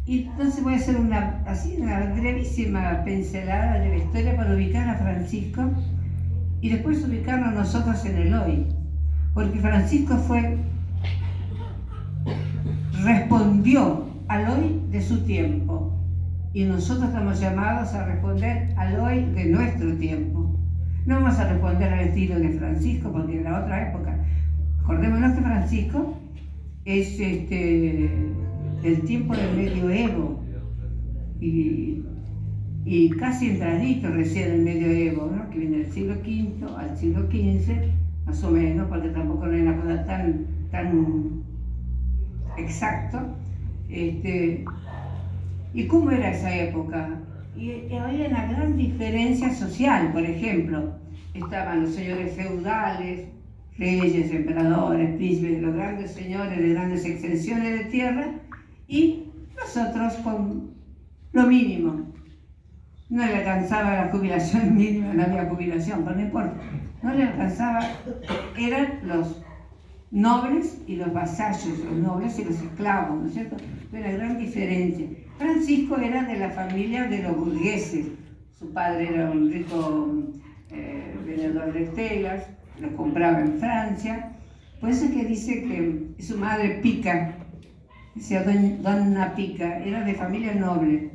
Y entonces voy a hacer una brevísima pincelada de la historia para ubicar a Francisco y después ubicarnos nosotros en el hoy. Porque Francisco respondió al hoy de su tiempo. Y nosotros estamos llamados a responder al hoy de nuestro tiempo. No vamos a responder al estilo de Francisco, porque era otra época. Acordémonos que Francisco es del tiempo del medioevo y casi entradito recién el medioevo, ¿no? Que viene del siglo V al siglo XV, más o menos, porque tampoco no hay una cosa tan exacto. ¿Y cómo era esa época? Y había una gran diferencia social. Por ejemplo, estaban los señores feudales, reyes, emperadores, príncipes, los grandes señores de grandes extensiones de tierra, y nosotros con lo mínimo. No le alcanzaba la jubilación mínima, no había jubilación, pero no importa. No le alcanzaba, eran los nobles y los vasallos, los nobles y los esclavos, ¿no es cierto? Era la gran diferencia. Francisco era de la familia de los burgueses. Su padre era un rico vendedor de telas, los compraba en Francia. Por eso es que dice que su madre Pica, decía Donna Pica, era de familia noble.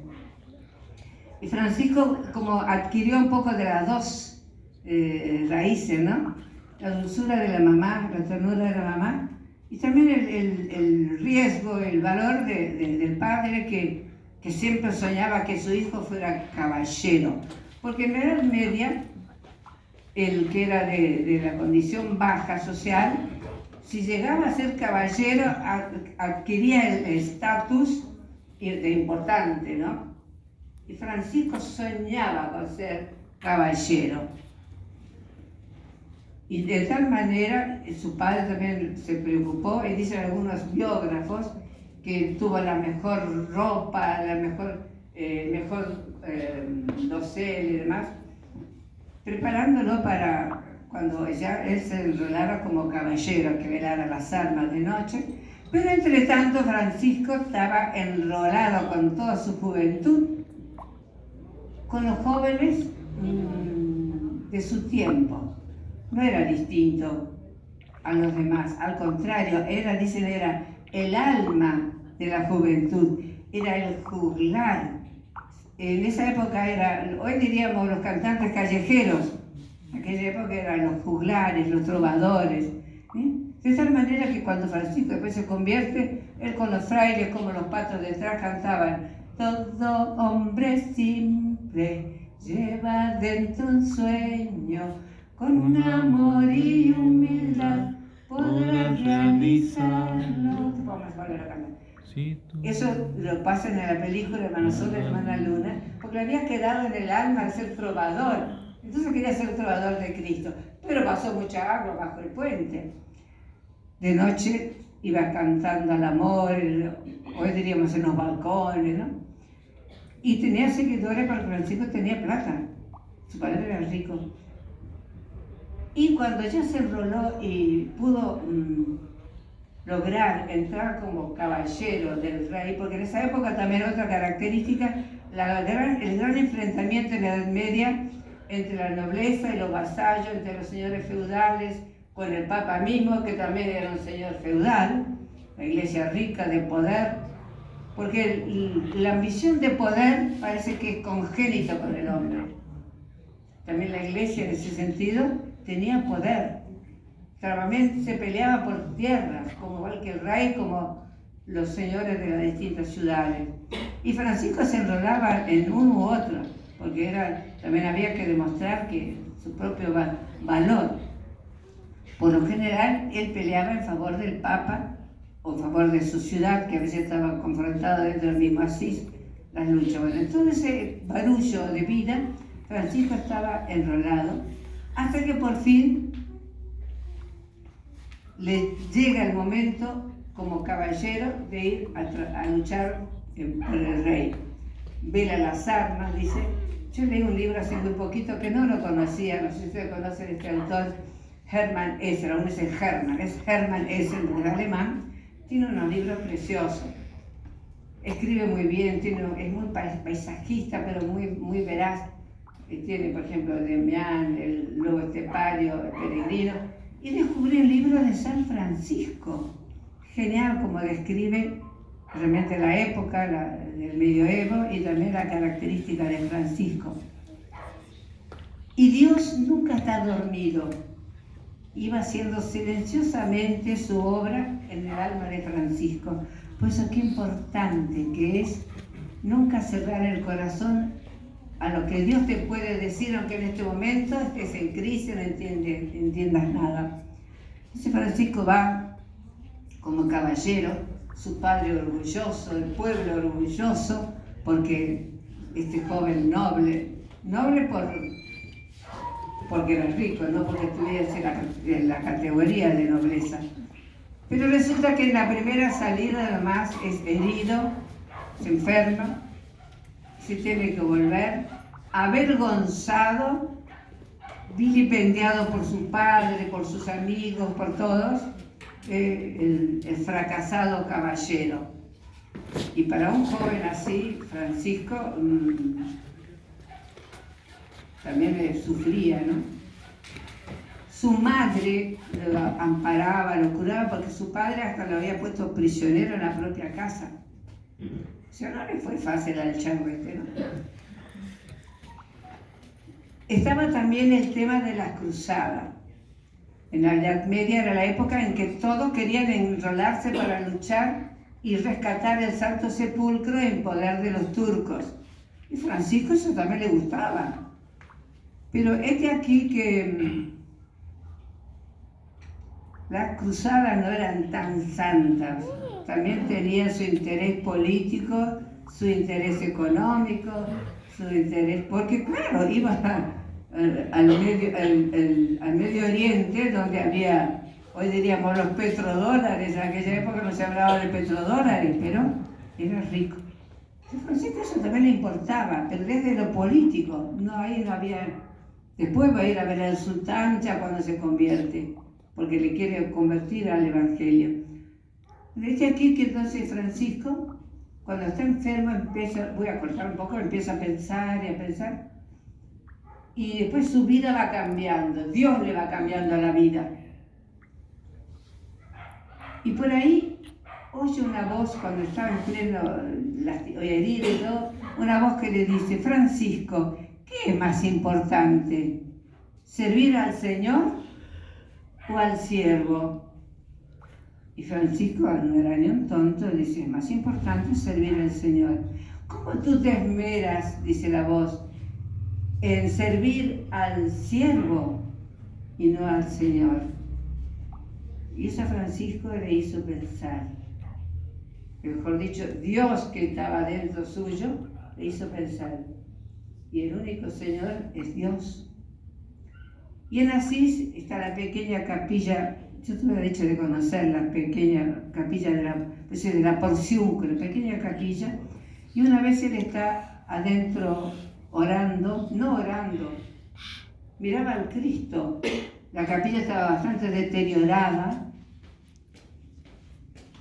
Y Francisco como adquirió un poco de las dos raíces, ¿no? La dulzura de la mamá, la ternura de la mamá, y también el riesgo, el valor del padre que siempre soñaba que su hijo fuera caballero. Porque en la Edad Media, el que era de la condición baja social, si llegaba a ser caballero, adquiría el estatus de importante, ¿no? Y Francisco soñaba con ser caballero. Y de tal manera, su padre también se preocupó, y dicen algunos biógrafos que tuvo la mejor ropa, la mejor dosel y demás, preparándolo para cuando ya él se enrolara como caballero, que velara las armas de noche. Pero entre tanto Francisco estaba enrolado con toda su juventud con los jóvenes de su tiempo. No era distinto a los demás, al contrario, era el alma de la juventud, era el juglar. En esa época hoy diríamos los cantantes callejeros, en aquella época eran los juglares, los trovadores. De tal manera que cuando Francisco después se convierte, él con los frailes como los patos detrás cantaban: todo hombre simple lleva dentro un sueño, con un amor y humildad podrás realizarlo. Vamos a volver a cantar. Eso lo pasa en la película Hermano Sol, Hermana Luna, porque le había quedado en el alma de ser trovador. Entonces quería ser trovador de Cristo, pero pasó mucha agua bajo el puente. De noche iba cantando al amor, hoy diríamos en los balcones, ¿no? Y tenía seguidores, porque Francisco tenía plata, su padre era rico. Y cuando ya se enroló y pudo lograr entrar como caballero del rey, porque en esa época también otra característica, el gran enfrentamiento en la Edad Media entre la nobleza y los vasallos, entre los señores feudales, con el Papa mismo, que también era un señor feudal, la iglesia rica de poder, porque la ambición de poder parece que es congénito con el hombre. También la iglesia en ese sentido tenía poder. Claramente se peleaba por tierras, como igual que el rey, como los señores de las distintas ciudades. Y Francisco se enrolaba en uno u otro, porque también había que demostrar que su propio valor. Por lo general, él peleaba en favor del Papa o en favor de su ciudad, que a veces estaba confrontada dentro del mismo Asís, las luchas. Bueno, en todo ese barullo de vida, Francisco estaba enrolado, hasta que por fin le llega el momento como caballero de ir a luchar por el rey. Vela las armas, dice. Yo leí un libro hace muy poquito que no lo conocía, no sé si ustedes conocen este autor, Hermann Hesse, aún es Hermann Hesse, es alemán, tiene unos libros preciosos. escribe muy bien, es muy paisajista, pero muy veraz. Tiene, por ejemplo, Demián, el lobo estepario, el peregrino, y descubrí el libro de San Francisco. Genial como describe realmente la época del medioevo y también la característica de Francisco. Y Dios nunca está dormido. Iba haciendo silenciosamente su obra en el alma de Francisco. Por eso qué importante que es nunca cerrar el corazón a lo que Dios te puede decir, aunque en este momento estés en crisis, no entiendas nada. Entonces Francisco va como caballero, su padre orgulloso, el pueblo orgulloso, porque este joven noble porque era rico, no porque tuviese la categoría de nobleza. Pero resulta que en la primera salida además es herido, se enferma, se tiene que volver, avergonzado, vilipendiado por su padre, por sus amigos, por todos, el fracasado caballero. Y para un joven así, Francisco, también sufría, ¿no? Su madre lo amparaba, lo curaba, porque su padre hasta lo había puesto prisionero en la propia casa. O sea, no le fue fácil al chango este, ¿no? Estaba también el tema de las cruzadas. En la Edad Media era la época en que todos querían enrolarse para luchar y rescatar el Santo Sepulcro en poder de los turcos. Y Francisco eso también le gustaba. Pero es de aquí que las cruzadas no eran tan santas. También tenían su interés político, su interés económico, su interés... Porque claro, iba al Medio Oriente, donde había, hoy diríamos, los petrodólares. En aquella época no se hablaba de petrodólares, pero era rico. A Francisco eso también le importaba, pero desde lo político, ahí no había... Después va a ir a ver al sultán ya cuando se convierte, porque le quiere convertir al evangelio. Desde aquí que entonces Francisco, cuando está enfermo, voy a cortar un poco, empieza a pensar y a pensar, y después su vida va cambiando, Dios le va cambiando la vida. Y por ahí oye una voz cuando estaba en pleno herido y todo, una voz que le dice: Francisco, ¿qué es más importante? ¿Servir al Señor o al siervo? Y Francisco, no era ni un tonto, dice: más importante es servir al Señor. ¿Cómo tú te esmeras, dice la voz, en servir al siervo y no al Señor? Y eso a Francisco le hizo pensar. Mejor dicho, Dios que estaba dentro suyo le hizo pensar. Y el único Señor es Dios. Y en Asís está la pequeña capilla, yo tuve el derecho de conocer la pequeña capilla de la Porciúncula, la pequeña capilla, y una vez él está adentro orando, miraba al Cristo. La capilla estaba bastante deteriorada,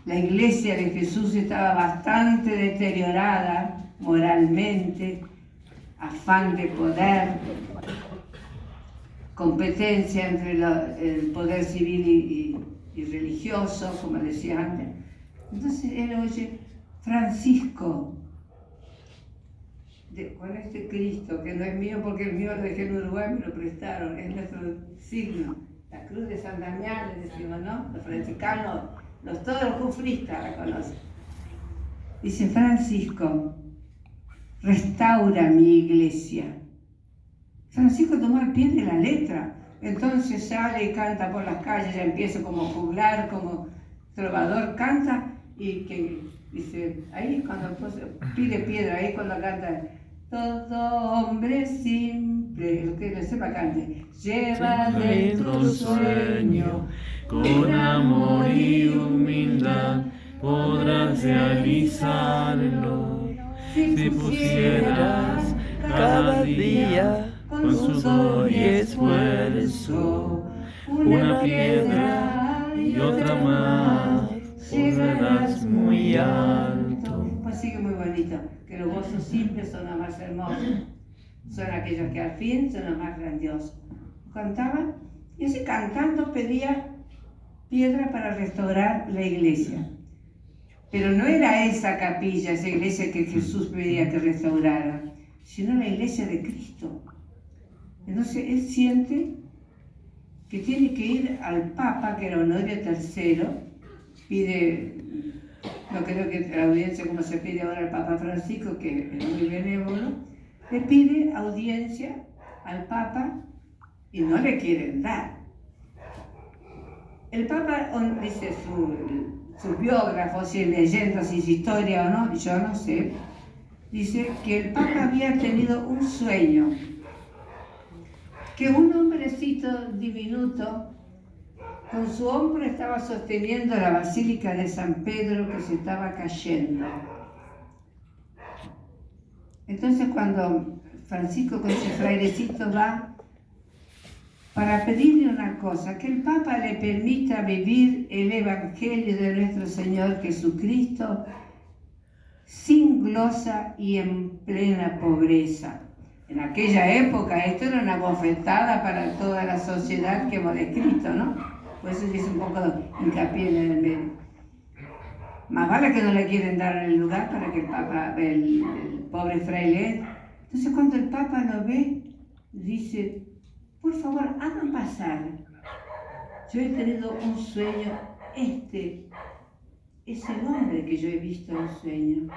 la iglesia de Jesús estaba bastante deteriorada moralmente, afán de poder, competencia entre el poder civil y religioso, como decía antes. Entonces él oye: Francisco, con este Cristo, que no es mío porque el mío lo dejé en Uruguay, me lo prestaron, es nuestro signo, la cruz de San Damián, le decimos, ¿no? Los franciscanos, todos los cufristas la conocen. Dice: Francisco, restaura mi iglesia. Francisco tomó el pie de la letra, entonces sale y canta por las calles, ya empieza como juglar, como trovador, canta, y que dice, ahí cuando pide piedra, ahí cuando canta: todo hombre simple, lo que le sepa cante, lleva dentro un sueño, con amor y humildad podrás realizarlo. Si pusieras cada día con sudor y esfuerzo una piedra y otra más, llegarás muy alto. Pues sigue muy bonito, que los gozos simples son los más hermosos, son aquellos que al fin son los más grandiosos. Cantaba, y así cantando pedía piedra para restaurar la iglesia. Pero no era esa capilla, esa iglesia que Jesús pedía que restaurara, sino la iglesia de Cristo. Entonces él siente que tiene que ir al Papa, que era Honorio III, pide, no creo que la audiencia como se pide ahora al Papa Francisco, que es muy benévolo, le pide audiencia al Papa y no le quieren dar. El Papa, dice sus biógrafos, si es leyenda, si es historia o no, yo no sé, dice que el Papa había tenido un sueño, que un hombrecito diminuto con su hombro estaba sosteniendo la Basílica de San Pedro que se estaba cayendo. Entonces cuando Francisco con ese frailecito va para pedirle una cosa, que el Papa le permita vivir el Evangelio de nuestro Señor Jesucristo sin glosa y en plena pobreza. En aquella época esto era una bofetada para toda la sociedad que hemos descrito, ¿no? Por eso dice un poco hincapié en el medio. Más vale que no le quieren dar el lugar para que el Papa, el pobre fraile. Entonces cuando el Papa lo ve, dice, por favor, hagan pasar. Yo he tenido un sueño, este es el hombre que yo he visto en un sueño.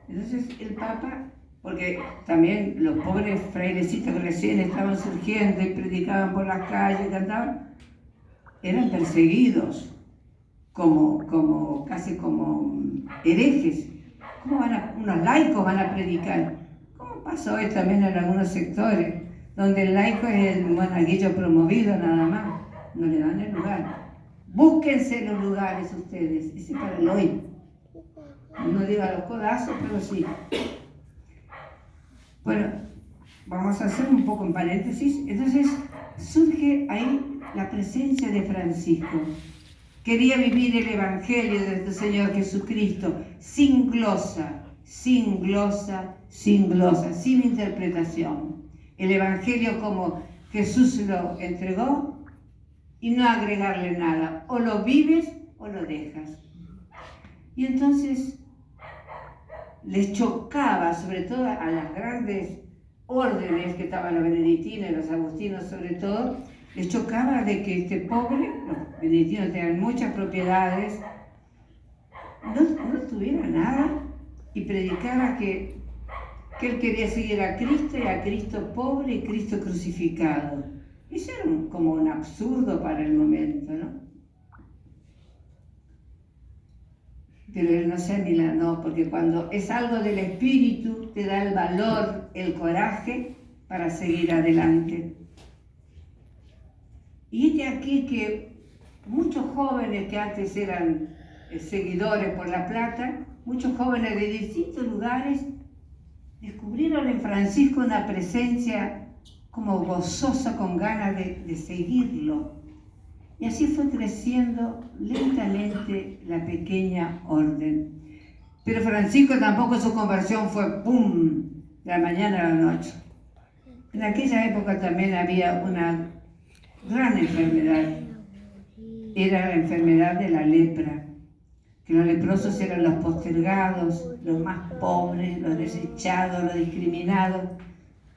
Entonces el Papa, porque también los pobres frailecitos que recién estaban surgiendo y predicaban por las calles, cantaban, eran perseguidos casi como herejes. ¿Cómo unos laicos van a predicar? ¿Cómo pasó hoy también en algunos sectores, donde el laico es el monaguillo promovido nada más? No le dan el lugar. Búsquense los lugares ustedes, ese para el hoy. No digo a los codazos, pero sí. Bueno, vamos a hacer un poco en paréntesis. Entonces surge ahí la presencia de Francisco. Quería vivir el Evangelio de nuestro Señor Jesucristo sin glosa, sin interpretación. El Evangelio como Jesús lo entregó y no agregarle nada. O lo vives o lo dejas. Y entonces les chocaba, sobre todo a las grandes órdenes que estaban los benedictinos y los agustinos sobre todo, les chocaba de que este pobre, los benedictinos tenían muchas propiedades, no tuviera nada y predicara que él quería seguir a Cristo y a Cristo pobre y Cristo crucificado. Eso era como un absurdo para el momento, ¿no? Pero él no se amilanó, porque cuando es algo del espíritu, te da el valor, el coraje para seguir adelante. Y este aquí que muchos jóvenes que antes eran seguidores por La Plata, muchos jóvenes de distintos lugares, descubrieron en Francisco una presencia como gozosa, con ganas de seguirlo. Y así fue creciendo lentamente la pequeña orden. Pero Francisco tampoco su conversión fue ¡pum!, de la mañana a la noche. En aquella época también había una gran enfermedad. Era la enfermedad de la lepra. Que los leprosos eran los postergados, los más pobres, los desechados, los discriminados.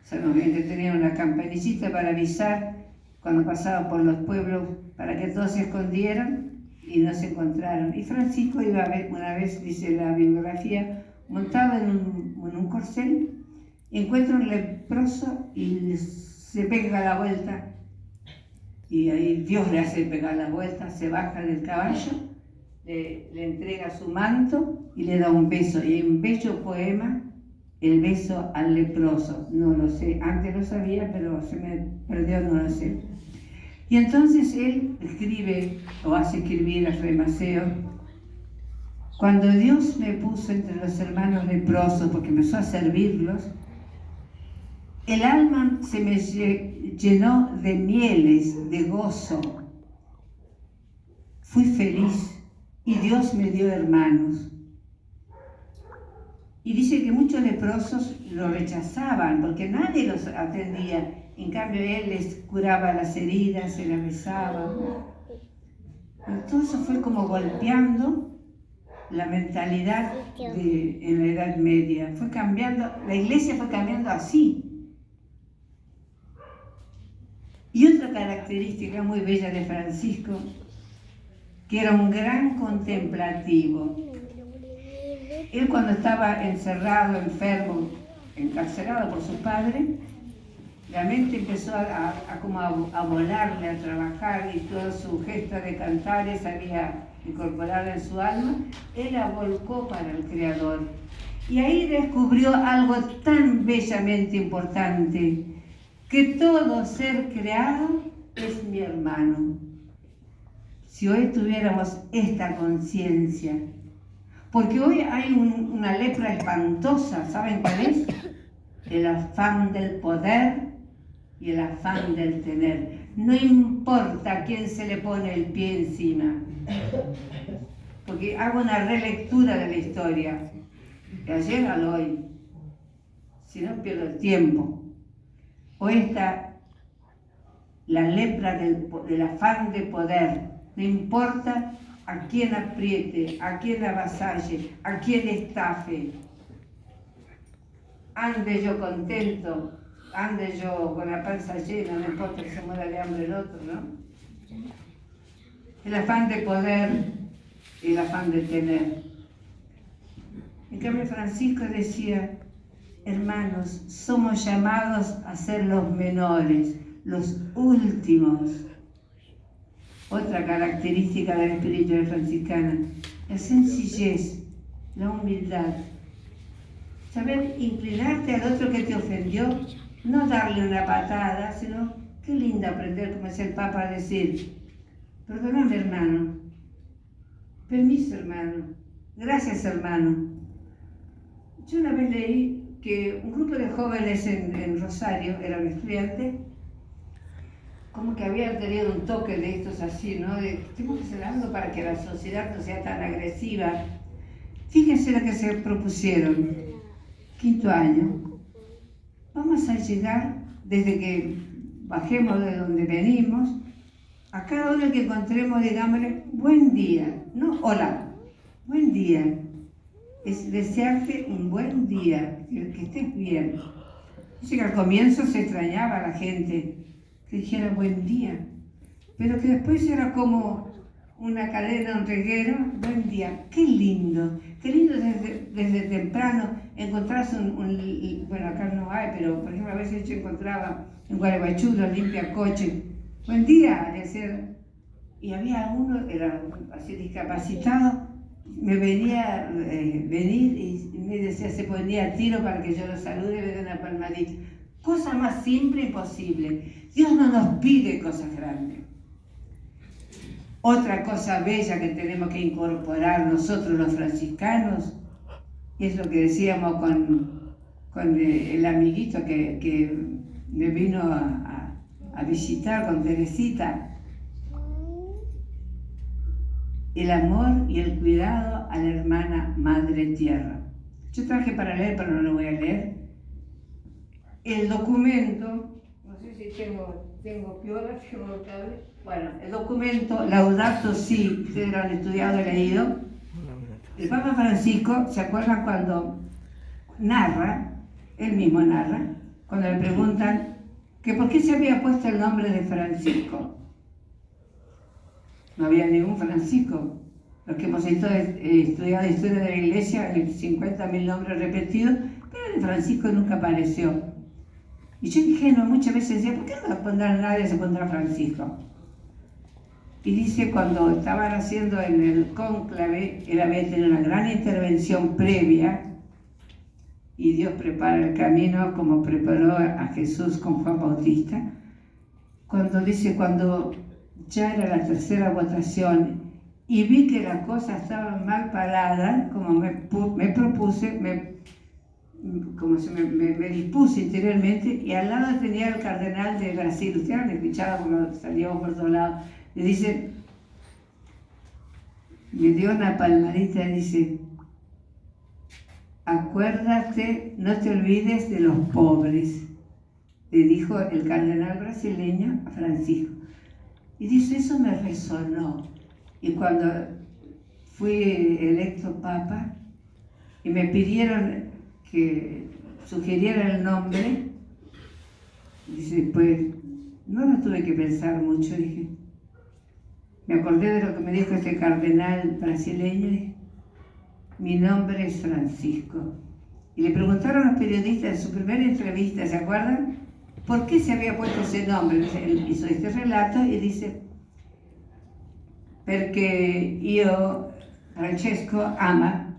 Sabemos bien que tenían una campanillita para avisar cuando pasaban por los pueblos, para que todos se escondieran y no se encontraron. Y Francisco iba una vez, dice la bibliografía, montado en un corcel, encuentra un leproso y se pega la vuelta. Y ahí Dios le hace pegar la vuelta, se baja del caballo, le entrega su manto y le da un beso. Y hay un bello poema, el beso al leproso. No lo sé, antes lo sabía, pero se me perdió, no lo sé. Y entonces él escribe, o hace escribir a Fray Maceo, cuando Dios me puso entre los hermanos leprosos, porque empezó a servirlos, el alma se me llenó de mieles, de gozo. Fui feliz y Dios me dio hermanos. Y dice que muchos leprosos lo rechazaban porque nadie los atendía. En cambio, él les curaba las heridas, se las besaba. Pero todo eso fue como golpeando la mentalidad en la Edad Media. Fue cambiando, la iglesia fue cambiando así. Y otra característica muy bella de Francisco, que era un gran contemplativo. Él cuando estaba encerrado, enfermo, encarcelado por su padre, la mente empezó a volarle, a trabajar, y toda su gesta de cantares había incorporado en su alma. Él la volcó para el Creador. Y ahí descubrió algo tan bellamente importante, que todo ser creado es mi hermano. Si hoy tuviéramos esta conciencia, porque hoy hay una lepra espantosa, ¿saben cuál es? El afán del poder y el afán del tener. No importa a quién se le pone el pie encima, porque hago una relectura de la historia, de ayer al hoy, si no pierdo el tiempo. Hoy está la lepra del afán de poder. No importa a quién apriete, a quién avasalle, a quién estafe. Ande yo contento, ande yo con la panza llena, no importa que se muera de hambre el otro, ¿no? El afán de poder y el afán de tener. En cambio, Francisco decía: hermanos, somos llamados a ser los menores, los últimos. Otra característica del espíritu franciscana, la sencillez, la humildad. Saber inclinarte al otro que te ofendió, no darle una patada, sino, qué lindo aprender, como es el Papa, a decir: perdóname, hermano, permiso, hermano, gracias, hermano. Yo una vez leí que un grupo de jóvenes en Rosario, eran estudiantes, como que habían tenido un toque de estos así, ¿no? De tenemos que hacer algo para que la sociedad no sea tan agresiva. Fíjense lo que se propusieron. 5º año. Vamos a llegar, desde que bajemos de donde venimos, a cada uno que encontremos, digámosle, buen día. No, hola, buen día. Es desearte un buen día, que estés bien. Dice que al comienzo se extrañaba a la gente que dijera buen día, pero que después era como una cadena, un reguero. Buen día, qué lindo desde temprano encontrarse bueno, acá no hay, pero por ejemplo a veces yo encontraba en Gualeguaychú los limpiacoches. Buen día, y había uno, era así discapacitado, me venía venir y me decía, se ponía a tiro para que yo lo salude y me dé una palmadita. Cosa más simple y posible. Dios no nos pide cosas grandes. Otra cosa bella que tenemos que incorporar nosotros los franciscanos es lo que decíamos con el amiguito que me vino a visitar, con Teresita. El amor y el cuidado a la hermana Madre Tierra. Yo traje para leer, pero no lo voy a leer. El documento, no sé si tengo piola, tengo cable. Bueno, el documento Laudato Si, ustedes lo han estudiado y leído. El Papa Francisco, ¿se acuerdan cuando narra, él mismo narra, cuando le preguntan que por qué se había puesto el nombre de Francisco? No había ningún Francisco. Los que hemos estudiado historia de la Iglesia, hay 50.000 nombres repetidos, pero de Francisco nunca apareció. Y yo ingenuo muchas veces decía, ¿por qué no pondrá nadie, se pondrá Francisco? Y dice, cuando estaban haciendo en el cónclave, él había tenido una gran intervención previa, y Dios prepara el camino como preparó a Jesús con Juan Bautista. Cuando ya era la tercera votación y vi que las cosas estaban mal paradas, como me propuse, me dispuse interiormente, y al lado tenía el cardenal de Brasil. Ustedes han escuchado cuando salíamos por todos lados. Le dice, me dio una palmadita y dice, acuérdate, no te olvides de los pobres, le dijo el cardenal brasileño a Francisco. Y dice, eso me resonó. Y cuando fui electo papa y me pidieron que sugiriera el nombre, dice, pues no lo tuve que pensar mucho, dije. Me acordé de lo que me dijo este cardenal brasileño, dije, mi nombre es Francisco. Y le preguntaron a los periodistas en su primera entrevista, ¿se acuerdan? ¿Por qué se había puesto ese nombre? Él hizo este relato y dice, porque yo, Francesco, ama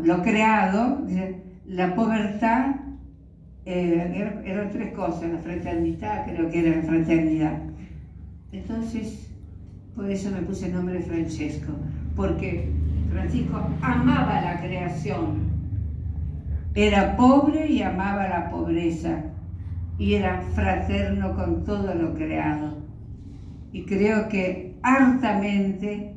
lo creado, la pobreza, eran tres cosas, la fraternidad, creo que era la fraternidad. Entonces, por eso me puse el nombre de Francesco, porque Francisco amaba la creación, era pobre y amaba la pobreza, y era fraterno con todo lo creado. Y creo que hartamente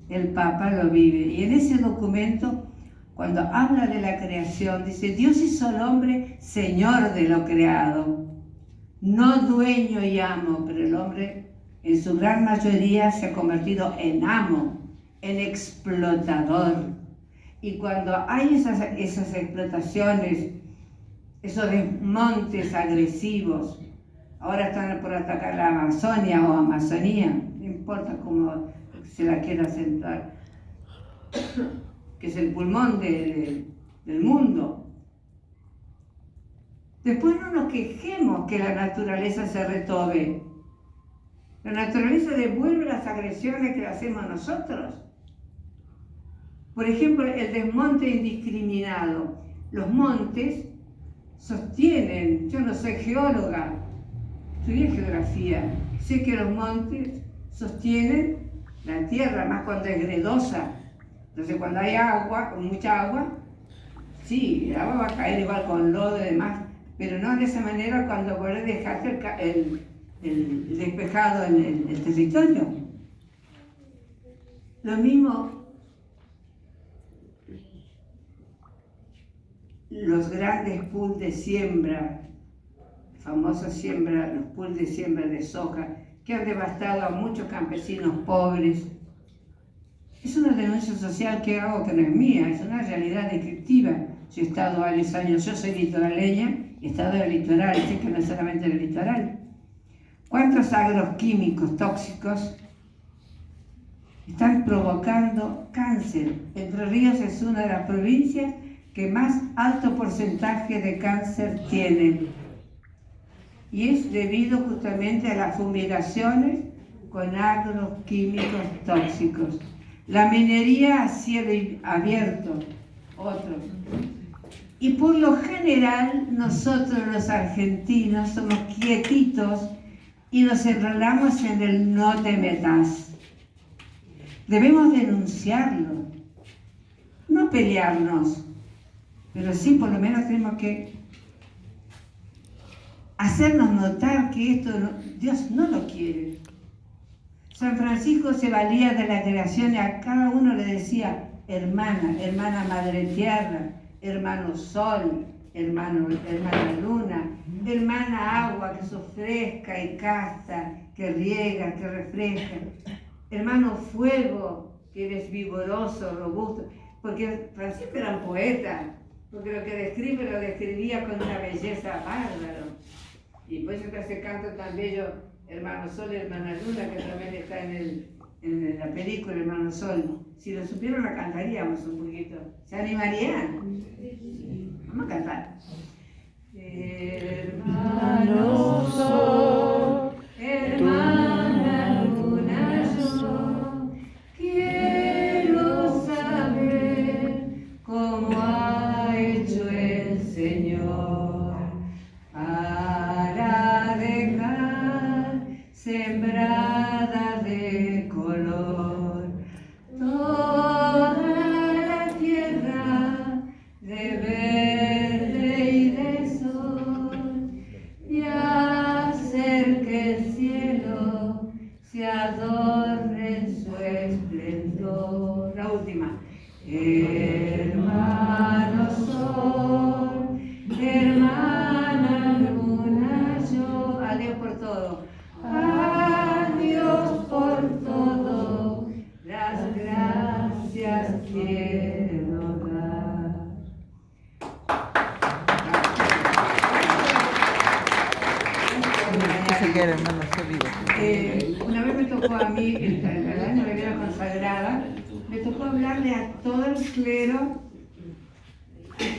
el Papa lo vive. Y en ese documento, cuando habla de la creación, dice, Dios hizo al hombre señor de lo creado, no dueño y amo, pero el hombre en su gran mayoría se ha convertido en amo, en explotador. Y cuando hay esas explotaciones, esos desmontes agresivos, ahora están por atacar la Amazonia o Amazonía, no importa cómo se la quiera acentuar, que es el pulmón del mundo. Después no nos quejemos que la naturaleza se retobe. La naturaleza devuelve las agresiones que le hacemos nosotros. Por ejemplo, el desmonte indiscriminado. Los montes sostienen, yo no soy geóloga, estudié geografía, sé que los montes sostienen la tierra, más cuando es gredosa. Entonces cuando hay agua, con mucha agua, sí, el agua va a caer igual con lodo y demás, pero no de esa manera cuando vos dejaste el despejado en el territorio. Lo mismo, los grandes pools de siembra, famosos siembra, los pools de siembra de soja, que han devastado a muchos campesinos pobres. Es una denuncia social que hago que no es mía, es una realidad descriptiva. Yo he estado varios años, yo soy litoraleña, he estado en el litoral, sé que no es solamente en el litoral. ¿Cuántos agroquímicos tóxicos están provocando cáncer? Entre Ríos es una de las provincias que más alto porcentaje de cáncer tiene. Y es debido justamente a las fumigaciones con agroquímicos tóxicos. La minería a cielo abierto, otro. Y por lo general nosotros los argentinos somos quietitos y nos enrolamos en el no te metas. Debemos denunciarlo, no pelearnos, pero sí por lo menos tenemos que hacernos notar que esto Dios no lo quiere. San Francisco se valía de la creación y a cada uno le decía hermana, hermana madre tierra, hermano sol, hermana luna, hermana agua que sos fresca y casta, que riega, que refresca, hermano fuego, que eres vigoroso, robusto, porque Francisco era un poeta, porque lo que describe lo describía con una belleza bárbara. Y por eso está ese canto tan bello, Hermano Sol y Hermana Luna, que también está en la película Hermano Sol. Si lo supieran, la cantaríamos un poquito. ¿Se animarían? Vamos a cantar. Hermano Sol, Hermana Luna, yo quiero saber cómo ha hecho el Señor para dejar sembrada de color toda la tierra de verde y de sol y hacer Hermano sol, hermana luna yo. Adiós por todo. Adiós por todo. Las gracias quiero dar. Dice que era hermano vivo. Una vez me tocó a mí, el año de la vida consagrada, me tocó hablarle a todo el clero,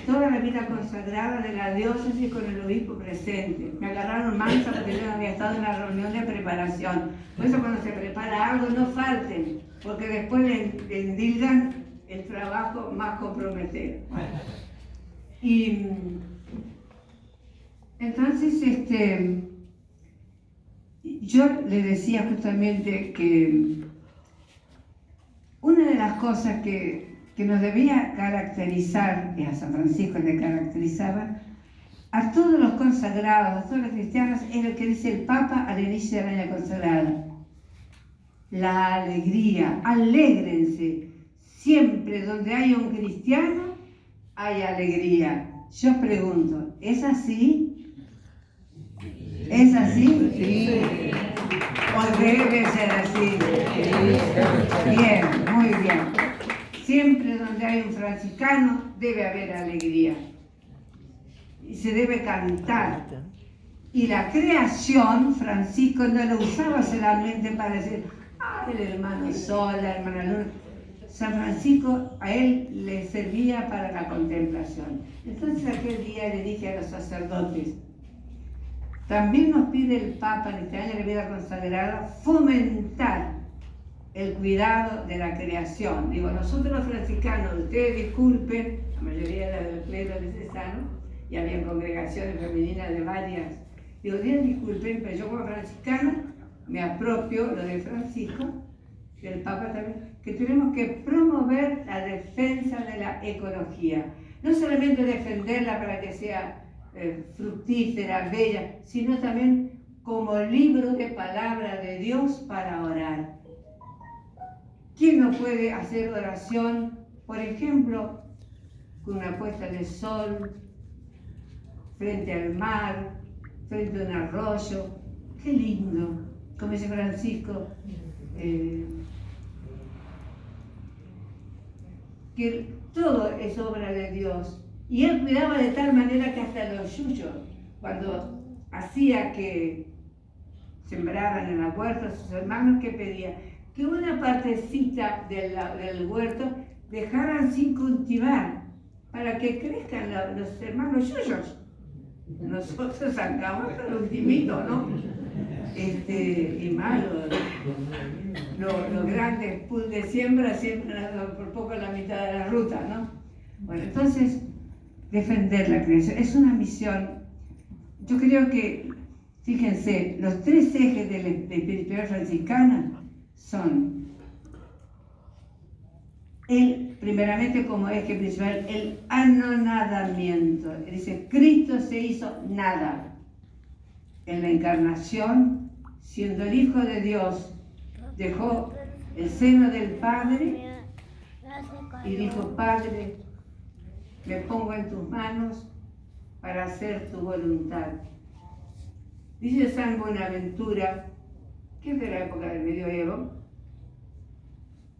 toda la vida consagrada de la diócesis con el obispo presente. Me agarraron mansa porque yo no había estado en la reunión de preparación. Por eso cuando se prepara algo no falten, porque después le endilgan el trabajo más comprometedor. Y entonces yo le decía justamente que una de las cosas que nos debía caracterizar, y a San Francisco le caracterizaba, a todos los consagrados, a todos los cristianos, es lo que dice el Papa al inicio del año consagrado. La alegría, alégrense. Siempre donde hay un cristiano, hay alegría. Yo pregunto, ¿es así? ¿Es así? Sí. ¿O debe ser así? Bien, muy bien. Siempre donde hay un franciscano debe haber alegría. Y se debe cantar. Y la creación, Francisco no lo usaba solamente para decir, el hermano sol, la hermana luna. San Francisco a él le servía para la contemplación. Entonces aquel día le dije a los sacerdotes, también nos pide el Papa en este año de vida consagrada fomentar el cuidado de la creación. Digo, nosotros los franciscanos, ustedes disculpen, la mayoría era del clero diocesano, y había congregaciones femeninas de varias. Digo, ustedes disculpen, pero yo como franciscana me apropio lo de Francisco, del Papa también, que tenemos que promover la defensa de la ecología. No solamente defenderla para que sea fructífera, bella, sino también como libro de palabra de Dios para orar. ¿Quién no puede hacer oración, por ejemplo, con una puesta de sol, frente al mar, frente a un arroyo? ¡Qué lindo! Como dice Francisco, que todo es obra de Dios. Y él cuidaba de tal manera que hasta los yuyos, cuando hacía que sembraran en la huerta, sus hermanos, que pedía que una partecita del huerto dejaran sin cultivar para que crezcan los hermanos yuyos. Nosotros sacamos el ultimito, ¿no? Y más los grandes pools de siembra siembran por poco la mitad de la ruta, ¿no? Bueno, entonces, defender la creación es una misión. Yo creo que, fíjense, los tres ejes de la espiritualidad franciscana son primeramente como eje principal, el anonadamiento. Es decir, Cristo se hizo nada. En la encarnación, siendo el Hijo de Dios, dejó el seno del Padre y dijo, Padre, me pongo en tus manos para hacer tu voluntad. Dice San Buenaventura, que es de la época del medioevo,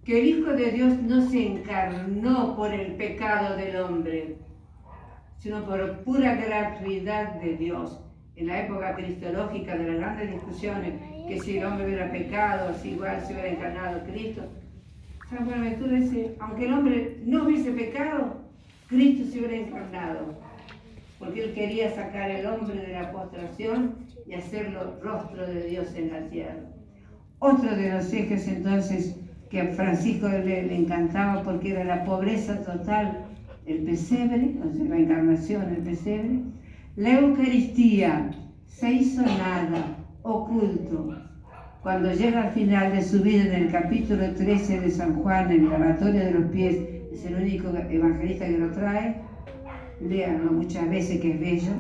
que el Hijo de Dios no se encarnó por el pecado del hombre, sino por pura gratuidad de Dios. En la época cristológica de las grandes discusiones, que si el hombre hubiera pecado, si igual se hubiera encarnado Cristo, San Buenaventura dice, aunque el hombre no hubiese pecado, Cristo se hubiera encarnado, porque él quería sacar al hombre de la postración y hacerlo rostro de Dios en la tierra. Otro de los ejes entonces que a Francisco le encantaba porque era la pobreza total, el pesebre, o sea, la encarnación, el pesebre, la Eucaristía, se hizo nada, oculto. Cuando llega al final de su vida, en el capítulo 13 de San Juan, en el lavatorio de los pies, es el único evangelista que lo trae, léanlo muchas veces que es bello,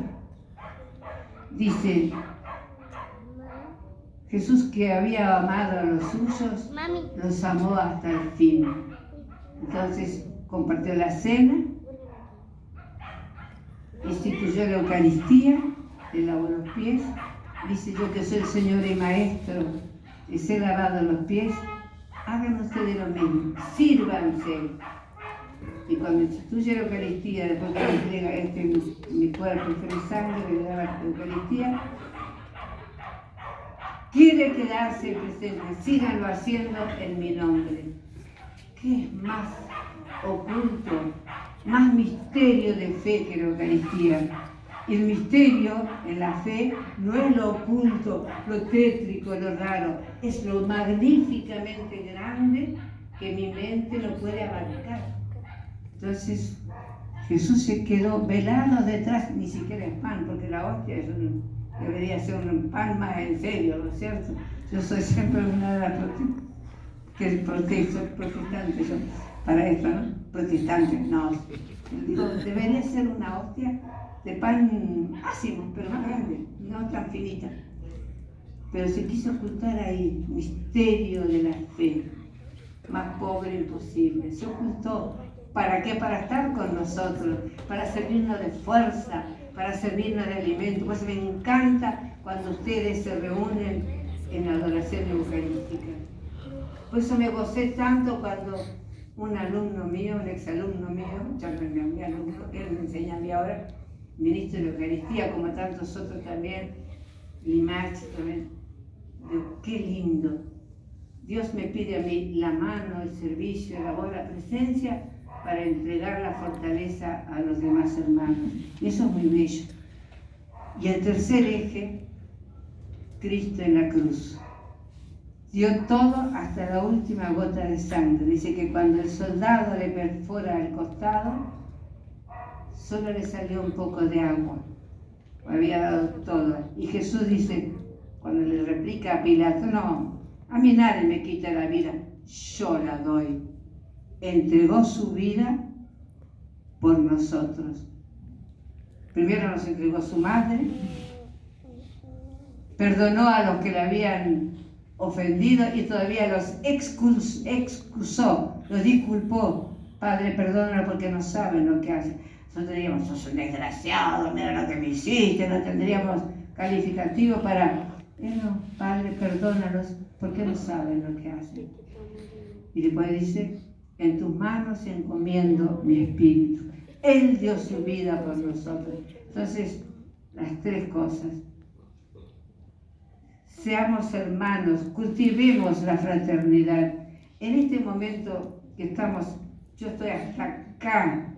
dice, Jesús, que había amado a los suyos, los amó hasta el fin. Entonces, compartió la cena, instituyó la Eucaristía, le lavó los pies, dice: yo que soy el Señor y Maestro, les he lavado los pies, hagan ustedes lo mismo, sírvanse. Y cuando instituye la Eucaristía, después que le entrega este mi cuerpo, este mi sangre, le da la Eucaristía, quiere quedarse presente, síganlo haciendo en mi nombre. ¿Qué es más oculto, más misterio de fe que la Eucaristía? El misterio en la fe no es lo oculto, lo tétrico, lo raro, es lo magníficamente grande que mi mente no puede abarcar. Entonces Jesús se quedó velado detrás, ni siquiera es pan, porque la hostia debería ser un pan más en serio, ¿no es cierto? Yo soy siempre una de las protestantes, yo, para esto, ¿no? Protestantes, no. Digo, debería ser una hostia de pan ácimo, pero más grande, no tan finita. Pero se quiso ocultar ahí, misterio de la fe, más pobre imposible. Se ocultó. ¿Para qué? Para estar con nosotros, para servirnos de fuerza, para servirnos de alimento. Pues me encanta cuando ustedes se reúnen en la adoración eucarística. Por eso me gocé tanto cuando un alumno mío, un exalumno mío, ya no es mi alumno, él me enseña a mí ahora, ministro de la Eucaristía, como tantos otros también, Limache también. Digo, qué lindo. Dios me pide a mí la mano, el servicio, el amor, la presencia, para entregar la fortaleza a los demás hermanos. Y eso es muy bello. Y el tercer eje, Cristo en la cruz. Dio todo hasta la última gota de sangre. Dice que cuando el soldado le perfora el costado, solo le salió un poco de agua. Había dado todo. Y Jesús dice, cuando le replica a Pilato: no, a mí nadie me quita la vida, yo la doy. Entregó su vida por nosotros. Primero nos entregó su madre, perdonó a los que le habían ofendido y todavía los excusó, los disculpó. Padre, perdónalo porque no saben lo que hacen. Nosotros diríamos: sos un desgraciado, mira lo que me hiciste, no tendríamos calificativo para... No, Padre, perdónalos porque no saben lo que hacen. Y después dice: en tus manos encomiendo mi espíritu. Él dio su vida por nosotros. Entonces, las tres cosas. Seamos hermanos, cultivemos la fraternidad. En este momento que estamos, yo estoy hasta acá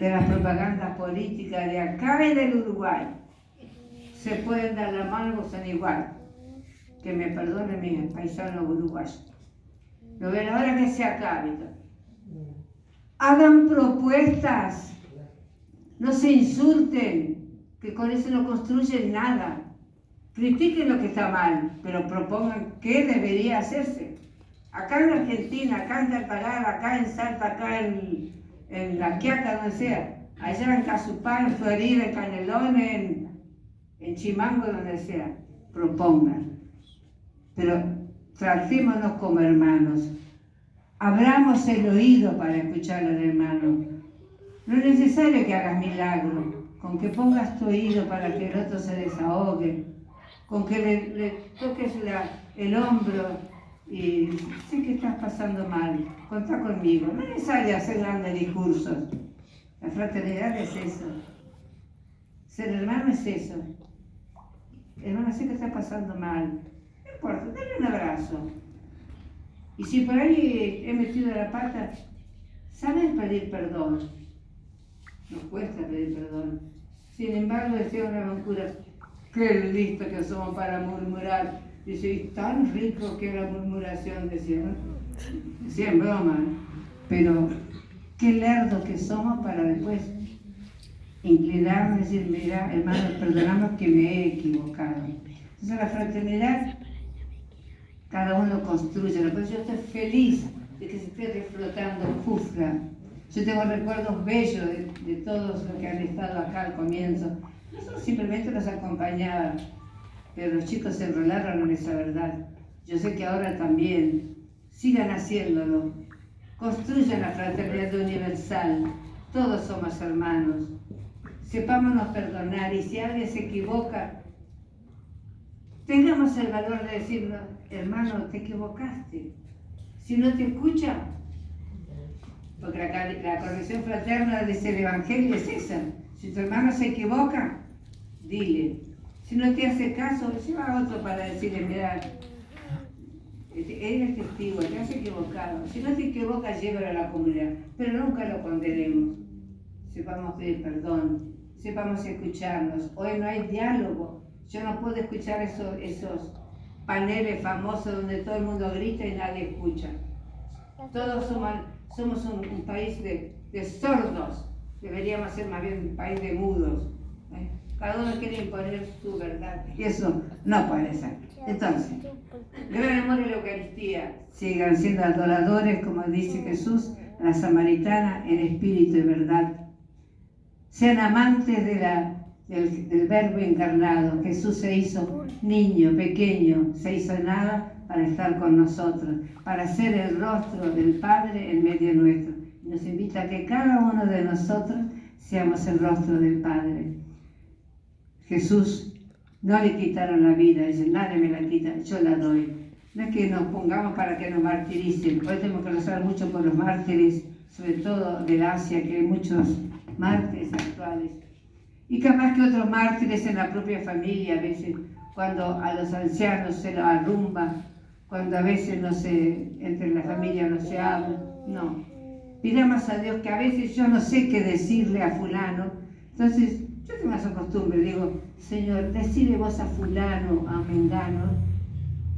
de las propagandas políticas de acá y del Uruguay. Se pueden dar la mano, son igual. Que me perdonen mis paisanos uruguayos. Lo ven ahora que se acabe. Hagan propuestas, no se insulten, que con eso no construyen nada. Critiquen lo que está mal, pero propongan qué debería hacerse. Acá en Argentina, acá en Talparada, acá en Salta, acá en La Quiaca, donde sea. Allá en Casupá, en Florida, en Canelones, en Chimango, donde sea. Propongan. Pero tratémonos como hermanos. Abramos el oído para escuchar al hermano. No es necesario que hagas milagro, con que pongas tu oído para que el otro se desahogue, con que le toques el hombro y sé que estás pasando mal, contá conmigo. No es necesario hacer grandes discursos. La fraternidad es eso. Ser hermano es eso. Hermano, sé que estás pasando mal. No importa, dale un abrazo. Y si por ahí he metido la pata, ¿sabes pedir perdón? Nos cuesta pedir perdón. Sin embargo, decía una locura, qué listo que somos para murmurar. Dice, y tan rico que la murmuración, decía, ¿no? Decía en broma, pero qué lerdos que somos para después inclinarnos y decir, mira, hermano, perdonamos que me he equivocado. Entonces la fraternidad, cada uno construye. Por eso yo estoy feliz de que se esté reflotando Jufra. Yo tengo recuerdos bellos de todos los que han estado acá al comienzo. Nosotros simplemente los acompañaba, pero los chicos se enrolaron en esa verdad. Yo sé que ahora también sigan haciéndolo Construyan la fraternidad universal. Todos somos hermanos. Sepámonos perdonar y si alguien se equivoca, tengamos el valor de decirnos, hermano, te equivocaste. Si no te escucha, porque la corrección fraterna, dice el Evangelio, es esa. Si tu hermano se equivoca, dile. Si no te hace caso, lleva a otro para decirle, mira, eres testigo, te has equivocado. Si no te equivocas, llévalo a la comunidad, pero nunca lo condenemos. Sepamos pedir perdón, sepamos escucharnos. Hoy no hay diálogo. Yo no puedo escuchar esos paneles famosos donde todo el mundo grita y nadie escucha. Todos somos un país de sordos. Deberíamos ser más bien un país de mudos. Cada uno quiere imponer su verdad y eso no puede ser. Entonces, gran amor en la Eucaristía. Sigan siendo adoradores, como dice Jesús, a la samaritana en espíritu y verdad. Sean amantes del Verbo encarnado. Jesús se hizo niño, pequeño, se hizo nada para estar con nosotros, para ser el rostro del Padre en medio nuestro. Y nos invita a que cada uno de nosotros seamos el rostro del Padre. Jesús no le quitaron la vida, dice, nadie me la quita, yo la doy. No es que nos pongamos para que nos martiricen. Hoy tenemos que rezar mucho por los mártires, sobre todo del Asia, que hay muchos mártires actuales. Y capaz que otros mártires en la propia familia, a veces, cuando a los ancianos se los arrumba, cuando a veces entre la familia no se habla. No. Pidamos a Dios que a veces yo no sé qué decirle a fulano. Entonces, yo tengo esa costumbre, digo, Señor, decile vos a fulano, a mengano,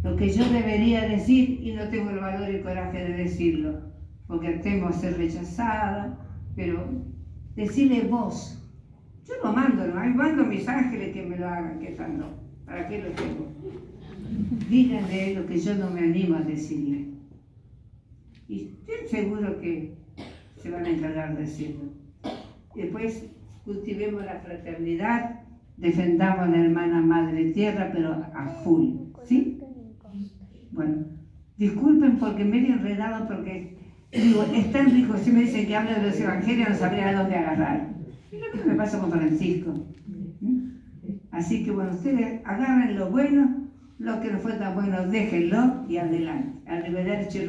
lo que yo debería decir y no tengo el valor y el coraje de decirlo, porque temo ser rechazada, pero decile vos. Yo lo mando, ¿no? Ahí mando a mis ángeles que me lo hagan, que tanto, ¿para qué lo tengo? Díganle lo que yo no me animo a decirle. Y estoy seguro que se van a encargar de decirlo. Después, cultivemos la fraternidad, defendamos a la hermana madre tierra, pero a full, ¿sí? Bueno, disculpen porque medio enredado, porque digo, es tan rico, si me dicen que habla de los evangelios, no sabría a dónde agarrar. Y lo mismo me pasa con Francisco. Así que bueno, ustedes agarren lo bueno, lo que no fue tan bueno, déjenlo y adelante. Arrivederci.